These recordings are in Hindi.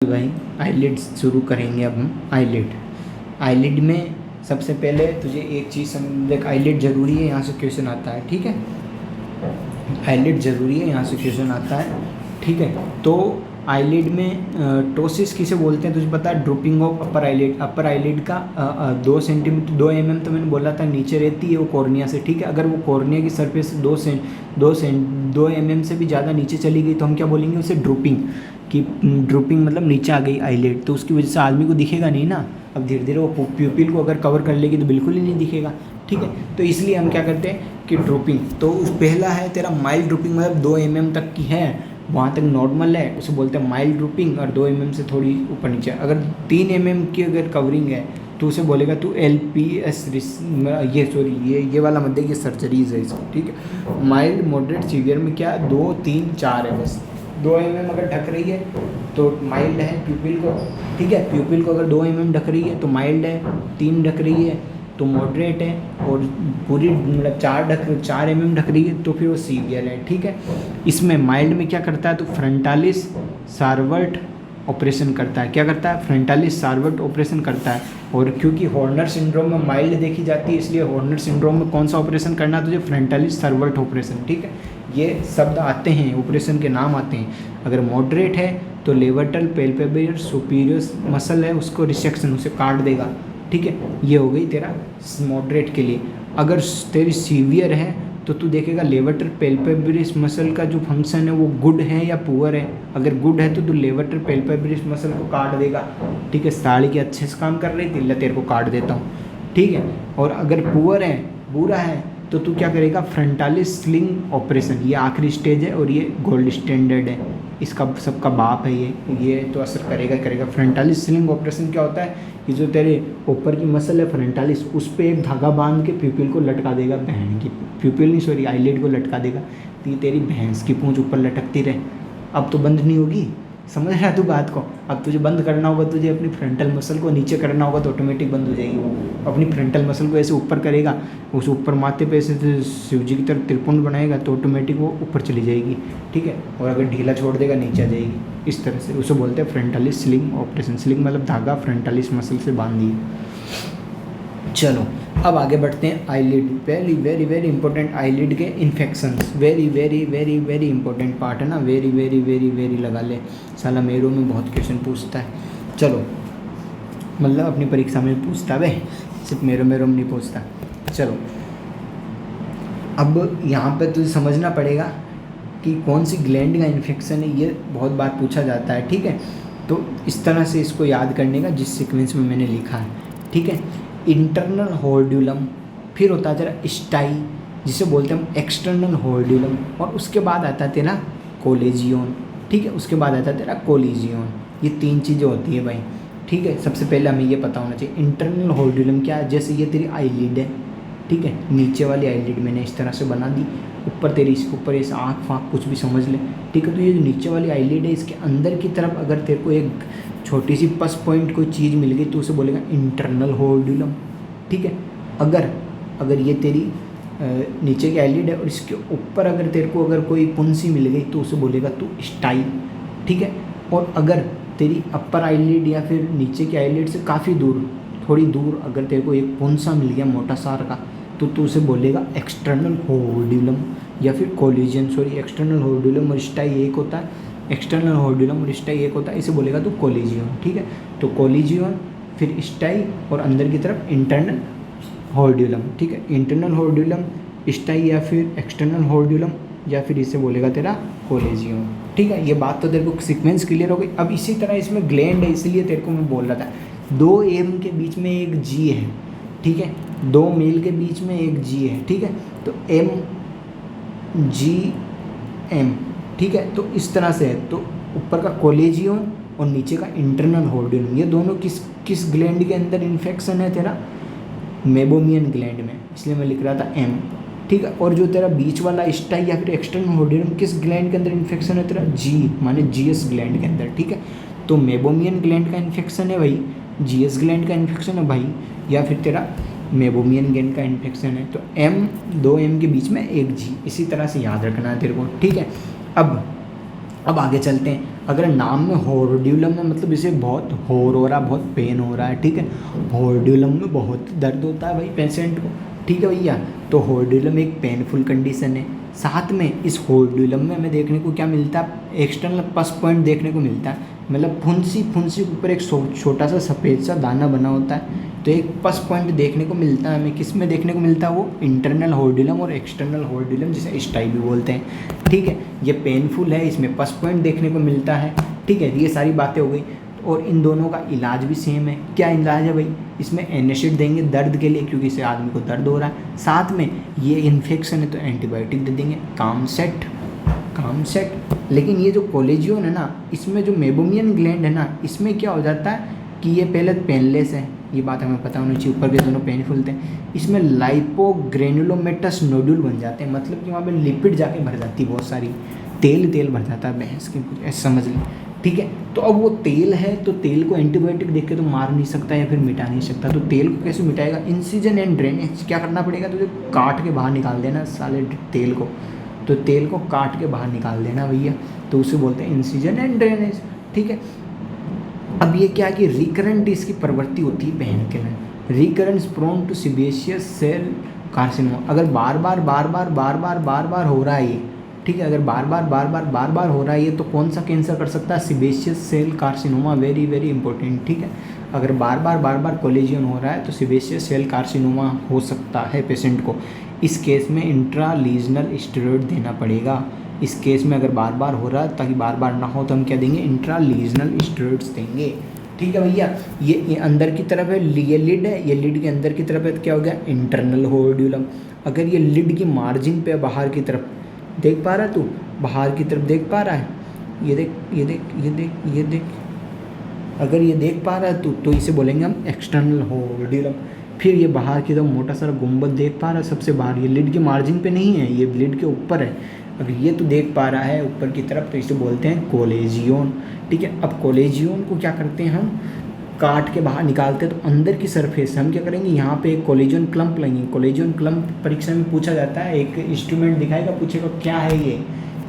भाई आईलिड शुरू करेंगे अब हम। आईलिड में सबसे पहले तुझे एक चीज़ समझ, देख आईलिड ज़रूरी है, यहाँ से क्वेश्चन आता है, ठीक है। आईलिड ज़रूरी है, यहाँ से क्वेश्चन आता है, ठीक है। तो आईलिड में टोसिस किसे बोलते हैं तुझे पता है? Drooping of upper eyelid. Upper eyelid का 2 सेंटीमीटर 2 mm तो मैंने बोला था नीचे रहती है वो कॉर्निया से, ठीक है। अगर वो कॉर्निया की सरफेस 2 mm से भी ज़्यादा नीचे चली गई तो हम क्या बोलेंगे उसे? ड्रूपिंग। कि ड्रूपिंग मतलब नीचे आ गई आईलिड, तो उसकी वजह से आदमी को दिखेगा नहीं ना। अब धीरे धीरे वो प्यूपिल को अगर कवर कर लेगी तो बिल्कुल ही नहीं दिखेगा, ठीक है। तो इसलिए हम क्या करते हैं कि ड्रूपिंग। तो पहला है तेरा माइल्ड ड्रूपिंग, मतलब 2 mm तक की है, वहाँ तक नॉर्मल है, उसे बोलते हैं माइल्ड ड्रूपिंग। और 2 mm से थोड़ी ऊपर नीचे, अगर 3 mm की अगर कवरिंग है तो उसे बोलेगा तू LPS। ये वाला मत देखिए, सर्जरीज है इसको, ठीक है। माइल्ड मॉडरेट सीवियर में क्या 2 3 4 है बस। 2 mm अगर ढक रही है तो माइल्ड है प्यूपिल को, ठीक है। प्यूपिल को अगर 2 mm ढक रही है तो माइल्ड है, 3 ढक रही है तो मॉडरेट है, और पूरी मतलब 4 mm ढक रही है तो फिर वो सीवियर है, ठीक है। इसमें माइल्ड में क्या करता है तो फ्रंटालिस सार्वर्ट ऑपरेशन करता है। क्या करता है? फ्रंटालिस सार्वर्ट ऑपरेशन करता है। और क्योंकि हॉर्नर सिंड्रोम में माइल्ड देखी जाती है, इसलिए हॉर्नर सिंड्रोम में कौन सा ऑपरेशन करना है तुझे? फ्रंटालिस सार्वर्ट ऑपरेशन, ठीक है। ये शब्द आते हैं, ऑपरेशन के नाम आते हैं। अगर मॉडरेट है तो लेवर्टल पेल्पेब्रल सुपीरियर मसल है, उसको रिसेक्शन, उसे काट देगा, ठीक है। ये हो गई तेरा मॉडरेट के लिए। अगर तेरी सीवियर है तो तू देखेगा लेवर्टल पेल्पेब्रिस मसल का जो फंक्शन है वो गुड है या पुअर है। अगर गुड है तो तू लेवर्टल पेल्पेब्रिस मसल को काट देगा, ठीक है। साड़ी के अच्छे से काम कर रही थी, ले तेरे को काट देता हूँ, ठीक है। और अगर पुअर है, बुरा है, तो तू क्या करेगा? Frontalis sling operation. ये आखिरी स्टेज है और ये गोल्ड स्टैंडर्ड है, इसका सबका बाप है ये तो असर करेगा। फ्रंटालिस स्लिंग ऑपरेशन क्या होता है? ये जो तेरे ऊपर की मसल है फ्रंटालिस, उस पर एक धागा बांध के प्यूपिल को लटका देगा, बहन की प्यूपिल नहीं सॉरी आईलिड को लटका देगा। तो ये तेरी भैंस की पूंछ ऊपर लटकती रहे, अब तो बंद नहीं होगी। समझ रहा है तू बात को? अब तुझे बंद करना होगा, तुझे अपनी फ्रंटल मसल को नीचे करना होगा तो ऑटोमेटिक बंद हो जाएगी वो। अपनी फ्रंटल मसल को ऐसे ऊपर करेगा, उस ऊपर माथे पे ऐसे शिव जी की तरह त्रिपुंड बनाएगा तो ऑटोमेटिक वो ऊपर चली जाएगी, ठीक है। और अगर ढीला छोड़ देगा नीचे आ जाएगी, इस तरह से। उसे बोलते हैं फ्रंटालिस स्लिंग ऑपरेशन। स्लिंग मतलब धागा फ्रंटालिस मसल से बांध दिए। चलो अब आगे बढ़ते हैं। Eyelid very very very important. Eyelid के infections very very very very important part है ना। वेरी वेरी वेरी वेरी लगा ले, साला मेरो में बहुत क्वेश्चन पूछता है। चलो मतलब अपनी परीक्षा में पूछता है, सिर्फ मेरो में नहीं पूछता। चलो अब यहाँ पे तुझे समझना पड़ेगा कि कौन सी ग्लैंड का इन्फेक्शन है, ये बहुत बार पूछा जाता है, ठीक है। तो इस तरह से इसको याद करने का जिस सीक्वेंस में मैंने लिखा है, ठीक है। इंटरनल हॉर्ड्यूलम, फिर होता है तेरा स्टाई जिसे बोलते हैं हम एक्सटर्नल हॉर्ड्यूलम, और उसके बाद आता है तेरा कोलेजियन, ठीक है। उसके बाद आता है तेरा कोलिजियन। ये 3 चीज़ें होती है भाई, ठीक है। सबसे पहले हमें ये पता होना चाहिए इंटरनल हॉर्ड्यूलम क्या है। जैसे ये तेरी आईलिड है, ठीक है, नीचे वाली आईलिड मैंने इस तरह से बना दी, ऊपर तेरी इसके ऊपर इस आँख फाँख कुछ भी समझ ले, ठीक है। तो ये जो नीचे वाली आईलिड है इसके अंदर की तरफ अगर तेरे को एक छोटी सी पस पॉइंट कोई चीज़ मिल गई तो उसे बोलेगा इंटरनल हॉर्ड्यूलम, ठीक है। अगर ये तेरी नीचे की आईलिड है और इसके ऊपर अगर तेरे को अगर कोई पुंसी मिल गई तो उसे बोलेगा तू स्टाई, ठीक है। और अगर तेरी अपर आईलिड या फिर नीचे की आईलिड से काफ़ी दूर, थोड़ी दूर अगर तेरे को एक पुंसा मिल गया मोटा सार का तो तू उसे बोलेगा एक्सटर्नल हॉर्ड्यूलम या फिर कोलिजन। सॉरी, एक्सटर्नल हॉर्ड्यूलम और स्टाई एक होता है, एक्सटर्नल हॉर्ड्यूलम और स्टाई एक होता है, इसे बोलेगा तो कोलिजियन, ठीक है। तो कोलिजियन, फिर स्टाई, और अंदर की तरफ इंटरनल हॉर्ड्यूलम, ठीक है। इंटरनल हॉर्ड्यूलम, स्टाई या फिर एक्सटर्नल हॉर्ड्यूलम, या फिर इसे बोलेगा तेरा कोलिजियन, ठीक है। ये बात तो तेरे को सीक्वेंस क्लियर हो गई। अब इसी तरह इसमें ग्लैंड है, इसलिए तेरे को मैं बोल रहा था 2 M के बीच में एक G है, ठीक है। 2 मेल के बीच में एक G है, ठीक है। तो MGM, ठीक है। तो इस तरह से है। तो ऊपर का कोलेजियन और नीचे का इंटरनल हॉर्ड्यूलम, ये दोनों किस ग्लैंड के अंदर इन्फेक्शन है तेरा? मेबोमियन ग्लैंड में, इसलिए मैं लिख रहा था M, ठीक है। और जो तेरा बीच वाला स्टाई या फिर एक्सटर्नल हॉर्ड्यूलम किस ग्लैंड के अंदर इन्फेक्शन है तेरा? G माने GS ग्लैंड के अंदर, ठीक है। तो मेबोमियन ग्लैंड का इन्फेक्शन है भाई, GS ग्लैंड का इन्फेक्शन है भाई, या फिर तेरा मेबोमियन ग्लैंड का इन्फेक्शन है। तो 2 M के बीच में एक G, इसी तरह से याद रखना है तेरे को, ठीक है। अब आगे चलते हैं। अगर नाम में हॉर्ड्यूलम है मतलब इसे बहुत होर हो रहा, बहुत पेन हो रहा है, ठीक है। हॉर्ड्यूलम में बहुत दर्द होता है भाई पेशेंट को, ठीक है भैया। तो हॉर्ड्यूलम एक पेनफुल कंडीशन है। साथ में इस हॉर्ड्यूलम में हमें देखने को क्या मिलता है, एक्सटर्नल पस पॉइंट देखने को मिलता है, मतलब फुंसी के ऊपर एक छोटा सा सफ़ेद सा दाना बना होता है। तो एक पस पॉइंट देखने को मिलता है हमें, किस में देखने को मिलता है, वो इंटरनल हॉर्ड्यूलम और एक्सटर्नल हॉर्ड्यूलम, जिसे स्टाई भी बोलते हैं, ठीक है। ये पेनफुल है, इसमें पस पॉइंट देखने को मिलता है, ठीक है। ये सारी बातें हो गई। और इन दोनों का इलाज भी सेम है। क्या इलाज है भाई, इसमें एनासिड देंगे दर्द के लिए, क्योंकि इससे आदमी को दर्द हो रहा है। साथ में ये इन्फेक्शन है तो एंटीबायोटिक दे देंगे, काम सेट। लेकिन ये जो कॉलेजियन है ना, इसमें जो मेबोमियन ग्लैंड है ना, इसमें क्या हो जाता है कि ये पहले पेनलेस है, ये बात हमें पता होनी चाहिए, ऊपर के दोनों पेनफुल थे। इसमें लाइपोग्रेनुलोमेटस नोड्यूल बन जाते हैं, मतलब कि वहाँ पे लिपिड जाके भर जाती है, बहुत सारी तेल भर जाता है भैंस के, ऐसे समझ लें, ठीक है। तो अब वो तेल है, तो तेल को एंटीबायोटिक देख के तो मार नहीं सकता या फिर मिटा नहीं सकता, तो तेल को कैसे मिटाएगा, इंसिजन एंड ड्रेनेज। क्या करना पड़ेगा, तुझे काट के बाहर निकाल देना साले तेल को, तो तेल को काट के बाहर निकाल देना भैया, तो उसे बोलते हैं इंसिजन एंड ड्रेनेज, ठीक है। अब ये क्या है कि रिकरेंट इसकी प्रवृत्ति होती है बहन के लिए, recurrence prone to sebaceous cell carcinoma. अगर बार बार हो रहा है ये, ठीक है, अगर बार बार हो रहा है ये, तो कौन सा कैंसर कर सकता है, sebaceous cell carcinoma, very very important, ठीक है। अगर बार बार कॉलेजियन हो रहा है तो सीबेशियस सेल कार्सिनोमा हो सकता है पेशेंट को। इस केस में इंट्रालीजनल स्टेरॉइड देना पड़ेगा। इस केस में अगर बार बार हो रहा है, ताकि बार बार ना हो, तो हम क्या देंगे, इंट्रालीजनल स्टेरॉइड्स देंगे, ठीक है भैया। ये अंदर की तरफ है, ये लिड है, ये लिड के अंदर की तरफ है, तो क्या हो गया, इंटरनल हॉर्ड्यूलम। अगर ये लिड की मार्जिन पे बाहर की तरफ देख पा रहा है, तू बाहर की तरफ देख पा रहा है, ये देख, अगर ये देख पा रहा है तो इसे बोलेंगे हम एक्सटर्नल हॉर्ड्यूलम। फिर ये बाहर की तरफ मोटा सारा गुंबद देख पा रहा है, सबसे बाहर, ये लिड की मार्जिन पे नहीं है, ये लिड के ऊपर है। अगर ये तो देख पा रहा है ऊपर की तरफ, तो इसे बोलते हैं कॉलेजियन, ठीक है। अब कॉलेजियन को क्या करते हैं हम, काट के बाहर निकालते हैं, तो अंदर की सरफेस हम क्या करेंगे, यहाँ पे एक कॉलेजियन क्लम्प लेंगे। कॉलेजियन क्लम्प परीक्षा में पूछा जाता है, एक इंस्ट्रूमेंट दिखाएगा, पूछेगा क्या है ये,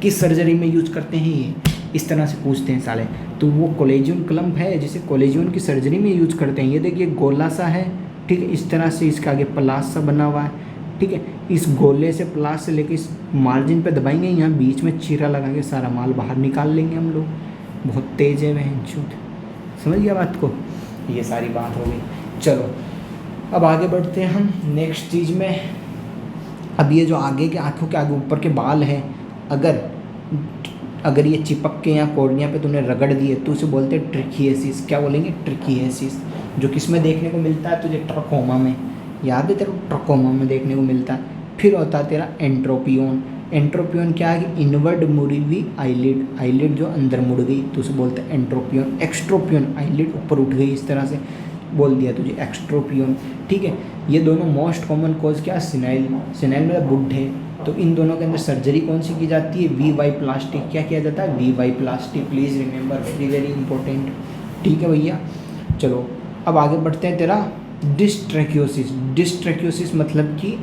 किस सर्जरी में यूज करते हैं ये, इस तरह से पूछते हैं साले। तो वो कॉलेजियन क्लम्प है जिसे कॉलेजियन की सर्जरी में यूज करते हैं। ये देखिए गोला सा है, ठीक है, इस तरह से इसका आगे प्लास सा बना हुआ है, ठीक है। इस गोले से प्लास से लेके इस मार्जिन पे दबाएंगे, यहाँ बीच में चीरा लगा के सारा माल बाहर निकाल लेंगे हम लोग। बहुत तेज है वह झूठ, समझ गया बात को, ये सारी बात हो गई। चलो अब आगे बढ़ते हैं हम नेक्स्ट चीज़ में। अब ये जो आगे के आँखों के आगे ऊपर के बाल हैं, अगर ये चिपक के यहाँ कॉर्निया पे तूने रगड़ दिए तो उसे बोलते हैं ट्रिकिएसिस। क्या बोलेंगे, ट्रिकिएसिस, जो किस में देखने को मिलता है तुझे, ट्रकोमा में, याद है तेरे को, ट्रकोमा में देखने को मिलता है। फिर होता है तेरा एंट्रोपियन। एंट्रोपियन क्या है कि इनवर्ड मुड़ी हुई आईलिड जो अंदर मुड़ गई, तो उसे बोलते हैं एंट्रोपियन। एक्सट्रोपियन, आईलिड ऊपर उठ गई, इस तरह से बोल दिया तुझे एक्सट्रोपियन, ठीक है। ये दोनों मोस्ट कॉमन कॉज क्या, सिनाइल मतलब बुढ़े। तो इन दोनों के अंदर सर्जरी कौन सी की जाती है, वी प्लास्टी। क्या किया जाता है, V plasty, please remember, very very important, ठीक है भैया। चलो अब आगे बढ़ते हैं, तेरा डिस्ट्रैकियोसिस मतलब कि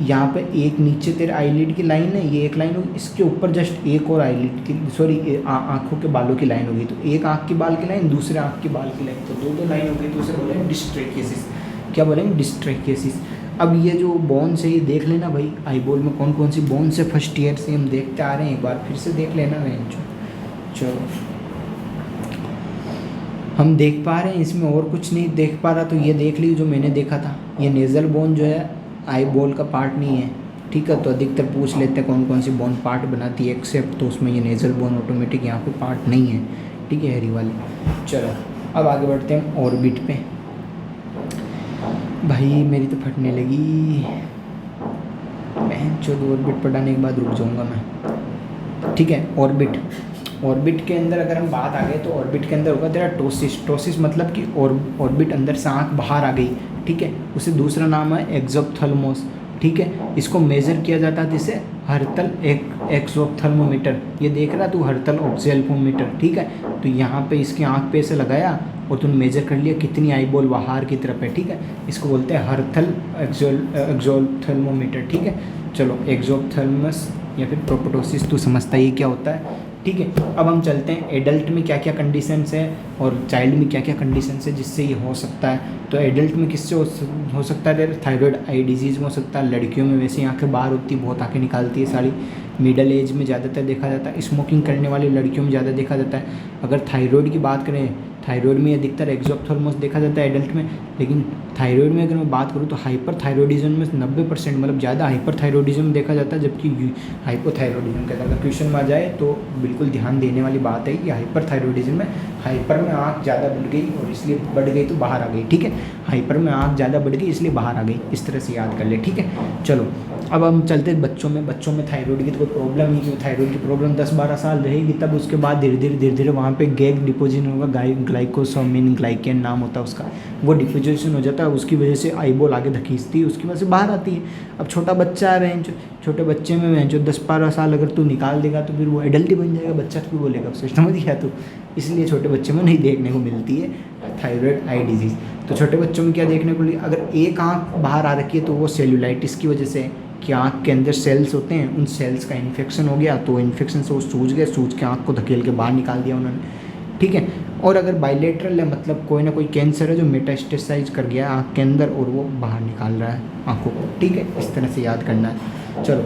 यहाँ पे एक नीचे तेरे आईलिड की लाइन है, ये एक लाइन होगी, इसके ऊपर जस्ट एक और आईलिड की, सॉरी आँखों के बालों की लाइन होगी। तो एक आँख की बाल की लाइन, दूसरे आँख की बाल की लाइन, तो दो लाइन हो गई, तो उसे बोलेंगे डिस्ट्रैकियोसिस। क्या बोलेंगे, डिस्ट्रैकियोसिस। अब ये जो बोन्स है ये देख लेना भाई, आई बॉल में कौन कौन सी बोन्स है, फर्स्ट ईयर से हम देखते आ रहे हैं, एक बार फिर से देख लेना है। चलो हम देख पा रहे हैं, इसमें और कुछ नहीं देख पा रहा, तो ये देख ली जो मैंने देखा था। ये नेज़ल बोन जो है आई बॉल का पार्ट नहीं है, ठीक है। तो अधिकतर पूछ लेते हैं कौन कौन सी बोन पार्ट बनाती है एक्सेप्ट, तो उसमें ये नेज़ल बोन ऑटोमेटिक यहाँ पे पार्ट नहीं है, ठीक है, हरी वाली। चलो अब आगे बढ़ते हैं ऑर्बिट पे। भाई मेरी तो फटने लगी, मैं जो ऑर्बिट पढ़ाने के बाद रुक जाऊँगा मैं, ठीक है। ऑर्बिट के अंदर अगर हम बात आ गए तो ऑर्बिट के अंदर होगा तेरा टोसिस मतलब कि ऑर्बिट अंदर से आँख बाहर आ गई, ठीक है। उसे दूसरा नाम है एक्सोप्थेल्मोस, ठीक है। इसको मेज़र किया जाता है जिसे हर्तल एक्सोप्थेल्मोमीटर, ये देख रहा तू, हर्तल ऑक्सेल्फोमीटर, ठीक है। तो यहाँ पे इसकी आँख पे से लगाया और तूने मेज़र कर लिया कितनी आई बॉल बाहर की तरफ है, ठीक है। इसको बोलते हैं हर्तल एक्सोप्थेल्मोमीटर, ठीक है। चलो एक्सोप्थेल्मस या फिर प्रोपोटोसिस तू समझता ही क्या होता है, ठीक है। अब हम चलते हैं एडल्ट में क्या क्या कंडीशंस है और चाइल्ड में क्या क्या कंडीशंस है जिससे ये हो सकता है। तो एडल्ट में किससे हो सकता है, थायराइड आई डिजीज़ में हो सकता है। लड़कियों में वैसे आंखें बाहर होती है, बहुत आंखें निकालती है सारी। मिडल एज में ज़्यादातर देखा जाता है। स्मोकिंग करने वाली लड़कियों में ज़्यादा देखा जाता है। अगर थायराइड की बात करें, थायराइड में अधिकतर एक्सोप्थेल्मस देखा जाता है एडल्ट में। लेकिन थायराइड में अगर मैं बात करूँ तो हाइपर थायराइडिज्म में 90% मतलब ज़्यादा हाइपर थायराइडिज्म देखा जाता है, जबकि हाइपोथायराइडिज्म कहता है। अगर क्वेश्चन में आ जाए तो बिल्कुल ध्यान देने वाली बात है कि हाइपर थायराइडिज्म में, हाइपर में आँख ज़्यादा बढ़ गई और इसलिए बढ़ गई तो बाहर आ गई, ठीक है। हाइपर में आँख ज़्यादा बढ़ गई इसलिए बाहर आ गई, इस तरह से याद कर ले, ठीक है। चलो अब हम चलते हैं बच्चों में। बच्चों में थायराइड की तो कोई प्रॉब्लम नहीं, क्योंकि थायराइड की प्रॉब्लम 10-12 साल रहेगी, तब उसके बाद धीरे धीरे वहाँ पे गैग डिपोजिशन होगा, ग्लाइकोसामिन ग्लाइकेन नाम होता है उसका, वो डिपोजिशन हो जाता है। उसकी वजह से आईबॉल आगे धखींचती है, उसकी वजह से बाहर आती है। अब छोटा बच्चा है बहन, छोटे बच्चे में बहन जो 10-12 साल अगर तू निकाल देगा तो फिर वो एडल्ट ही बन जाएगा, बच्चा तो बोलेगा उससे, समझ गया तू। इसलिए छोटे बच्चे में नहीं देखने को मिलती है थायराइड आई डिजीज़। तो छोटे बच्चों में क्या देखने को मिली, अगर एक आँख बाहर आ रखी है तो वो सेल्यूलाइटिस की वजह से, कि आँख के अंदर सेल्स होते हैं, उन सेल्स का इन्फेक्शन हो गया, तो इन्फेक्शन से वो सूज गए, सूज के आँख को धकेल के बाहर निकाल दिया उन्होंने, ठीक है। और अगर बाइलेटरल है, मतलब कोई ना कोई कैंसर है जो मेटास्टेसाइज कर गया आँख के अंदर और वो बाहर निकाल रहा है आँखों को, ठीक है। इस तरह से याद करना है। चलो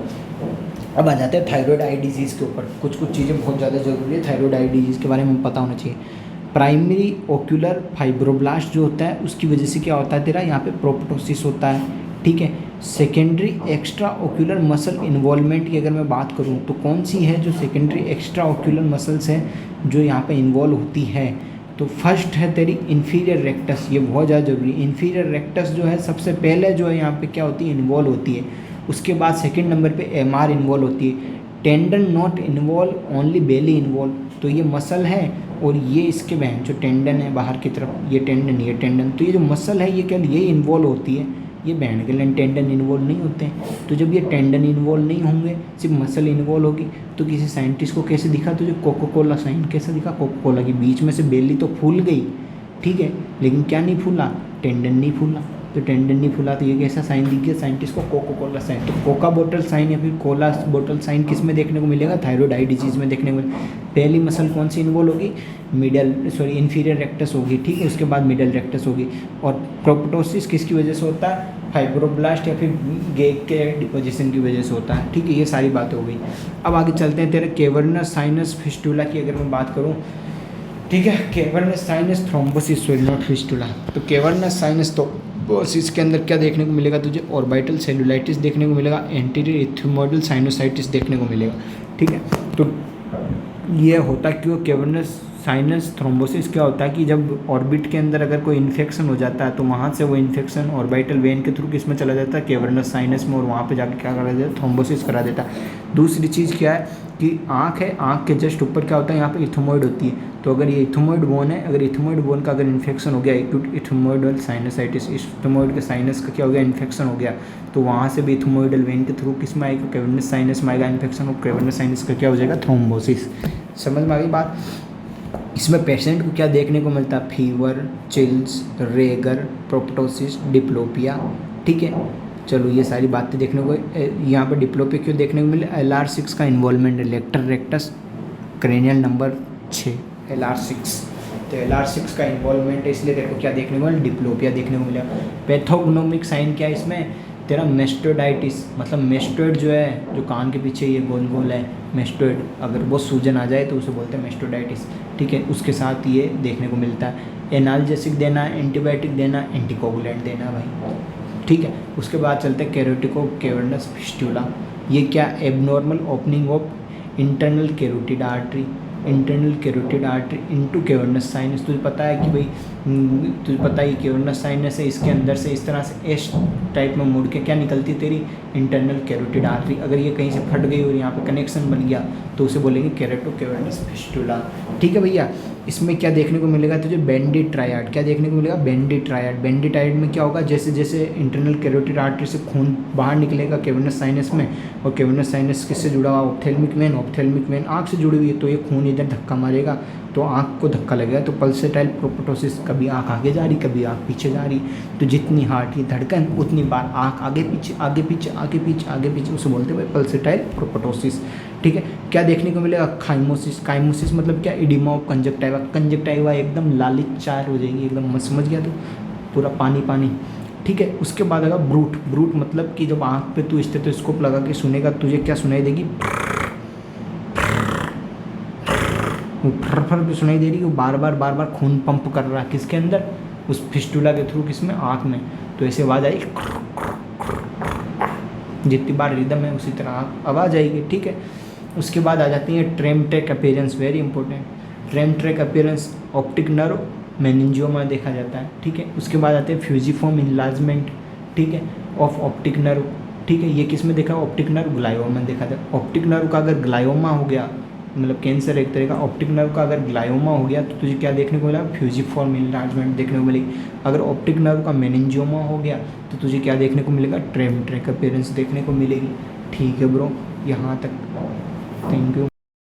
अब आ जाते हैं थायराइड आई डिजीज़ के ऊपर। कुछ चीज़ें बहुत ज़्यादा ज़रूरी है थायराइड आई डिजीज़ के बारे में पता होना चाहिए। प्राइमरी ओक्यूलर फाइब्रोब्लास्ट जो होता है उसकी वजह से क्या होता है तेरा, यहाँ पे प्रोपोटोसिस होता है, ठीक है। Secondary extra ocular muscle involvement की अगर मैं बात करूँ तो कौन सी है जो सेकेंडरी एक्स्ट्रा ओक्यूलर मसल्स हैं जो यहाँ पे इन्वॉल्व होती है, तो फर्स्ट है तेरी इन्फीरियर रेक्टस। ये बहुत ज़्यादा जरूरी है। इन्फीरियर रेक्टस जो है सबसे पहले जो है यहाँ पे क्या होती है, इन्वॉल्व होती है। उसके बाद सेकंड नंबर पे एमआर इन्वॉल्व होती है। Tendon not involve, only belly involve. तो ये मसल है और ये इसके बहन जो टेंडन है बाहर की तरफ, ये टेंडन, ये टेंडन, तो ये जो मसल है ये क्या, ये इन्वॉल्व होती है। ये बहन के लिए टेंडन इन्वॉल्व नहीं होते हैं। तो जब ये टेंडन इन्वॉल्व नहीं होंगे, सिर्फ मसल इन्वॉल्व होगी, तो किसी साइंटिस्ट को कैसे दिखा, तुझे कोको कोला साइन कैसे दिखा, कोको कोला की बीच में से बेली तो फूल गई, ठीक है, लेकिन क्या नहीं फूला, टेंडन नहीं फूला। तो टेंडन नहीं फूला तो ये कैसा साइन दिख गया साइंटिस्ट को, कोको कोला साइन। तो कोका बोतल साइन या फिर कोला बोतल साइन किस में देखने को मिलेगा, थायराइड आई डिजीज़ में देखने को मिलेगा। पहली मसल कौन सी इन्वॉल्व होगी, इन्फीरियर रेक्टस होगी, ठीक है। उसके बाद मिडल रेक्टस होगी। और प्रोपोटोसिस किसकी वजह से होता है, फाइब्रोब्लास्ट या फिर गैग के डिपोजिशन की वजह से होता है, ठीक है। ये सारी बातें हो गई। अब आगे चलते हैं तेरे केवर्नस साइनस फिस्टुला की अगर मैं बात करूँ, ठीक है। Cavernous sinus thrombosis, sorry not fistula. तो केवर्नस साइनस थ्रोम्बोसिस के अंदर क्या देखने को मिलेगा तुझे, ऑर्बिटल सेलुलाइटिस देखने को मिलेगा, एंटीरियर इथ्योमोडल साइनोसाइटिस देखने को मिलेगा, ठीक है। तो ये होता क्यों, केवर्नस साइनस थ्रोम्बोसिस क्या होता है कि जब ऑर्बिट के अंदर अगर कोई इन्फेक्शन हो जाता है तो वहाँ से वो इन्फेक्शन ऑर्बिटल वेन के थ्रू किस में चला जाता है, केवर्नस साइनस में, और वहाँ पे जाकर क्या करा जाता है, थ्रोम्बोसिस करा देता है। दूसरी चीज़ क्या है कि आँख है, आँख के जस्ट ऊपर क्या होता है, यहाँ पे इथोमोइड होती है। तो अगर ये इथोमोइड बोन है, अगर इथोमोइड बोन का अगर इन्फेक्शन हो गया, एक्यूट इथोमोइडल साइनसाइटिस, इथोमोइड के साइनस का क्या हो गया, इन्फेक्शन हो गया, तो वहाँ से भी इथोमोइडल वेन के थ्रू किस में आएगा, केवर्नस साइनस में आएगा इन्फेक्शन, और केवर्नस साइनस का क्या हो जाएगा, थ्रोम्बोसिस। समझ में आ गई बात। इसमें पेशेंट को क्या देखने को मिलता है, फीवर, चिल्स, रेगर, प्रोपोटोसिस, डिप्लोपिया, ठीक है। चलो ये सारी बातें देखने को, यहाँ पर डिप्लोपिया क्यों देखने को मिले, LR6 का इन्वॉल्वमेंट है, lateral rectus cranial number 6 LR6। तो LR6 का इन्वॉल्वमेंट है, इसलिए तेरे को क्या देखने को मिला, डिप्लोपिया देखने को मिला। पैथोग्नोमिक साइन क्या है इसमें तेरा, मेस्टोडाइटिस, मतलब मेस्टोइड जो है, जो कान के पीछे ये गोल गोल है मेस्टोइड, अगर वो सूजन आ जाए तो उसे बोलते हैं मेस्टोडाइटिस, ठीक है। उसके साथ ये देखने को मिलता है। एनाल्जेसिक देना, एंटीबायोटिक देना, एंटीकोगुलेंट देना भाई, ठीक है। उसके बाद चलते हैं कैरोटिको केवर्नस फिस्टुला। ये क्या, abnormal opening of internal carotid artery, internal carotid artery into cavernous sinus. तुझे पता है कि भाई, तुझे पता है केवर्नस साइनस है, इसके अंदर से इस तरह से एस टाइप में मुड़ के क्या निकलती है तेरी, इंटरनल कैरोटिड आर्टरी। अगर ये कहीं से फट गई और यहाँ पे कनेक्शन बन गया तो उसे बोलेंगे कैरोटो केवर्नस फिस्टुला, ठीक है भैया। इसमें क्या देखने को मिलेगा तुझे, बेंडी ट्रायड। क्या देखने को मिलेगा, बेंडी ट्रायड। बेंडी ट्रायड में क्या होगा, जैसे जैसे इंटरनल कैरोटिड आर्टरी से खून बाहर निकलेगा केवर्नस साइनस में, और केवर्नस साइनस किससे जुड़ा हुआ, ऑप्थेल्मिक वेन, ऑप्थेल्मिक वेन आँख से जुड़ी हुई है, तो ये खून इधर धक्का मारेगा तो आँख को धक्का लगेगा, तो पल्सेटाइल प्रोपोटोसिस, कभी आँख आगे जा रही कभी आँख पीछे जा रही, तो जितनी हार्ट की धड़कन उतनी बार आँख आगे पीछे आगे पीछे आगे पीछे आगे पीछे, उसे बोलते हैं पल्सेटाइल प्रोपोटोसिस। ठीक है, क्या देखने को मिलेगा? काइमोसिस। काइमोसिस मतलब क्या? Oedema of conjunctiva. कंजक्टाइवा एकदम लालिचार हो जाएगी, एकदम समझ गया तो, पूरा पानी पानी। ठीक है, उसके बाद आएगा ब्रूट। ब्रूट मतलब कि जब आँख पे तू स्टेथोस्कोप लगा के सुनेगा, तुझे क्या सुनाई देगी? फर भी सुनाई दे रही है, वो बार बार खून पंप कर रहा है किसके अंदर? उस फिस्टुला के थ्रू, किसमें? आँख में। तो ऐसे आवाज़ आई, जितनी बार रिदम है उसी तरह आवाज़ आएगी। ठीक है, उसके बाद आ जाती है tram track appearance, very important. Tram track appearance optic nerve meningioma देखा जाता है। ठीक है, उसके बाद आते हैं फ्यूजिफॉर्म इनलार्जमेंट, ठीक है, ऑफ ऑप्टिक नर्व। ठीक है, ये किस में देखा? ऑप्टिक नर्व ग्लायोमा में देखा जाता है। ऑप्टिक नर्व का अगर ग्लायोमा हो गया, मतलब कैंसर एक तरह का, ऑप्टिक नर्व का अगर ग्लायोमा हो गया तो तुझे क्या देखने को मिला? फ्यूजिफॉर्म इनलार्जमेंट देखने को मिलेगी। अगर ऑप्टिक नर्व का मेनिंजियोमा हो गया तो तुझे क्या देखने को मिलेगा? ट्रेमटेक अपीयरेंस देखने को मिलेगी। ठीक है ब्रो, यहाँ तक, थैंक यू।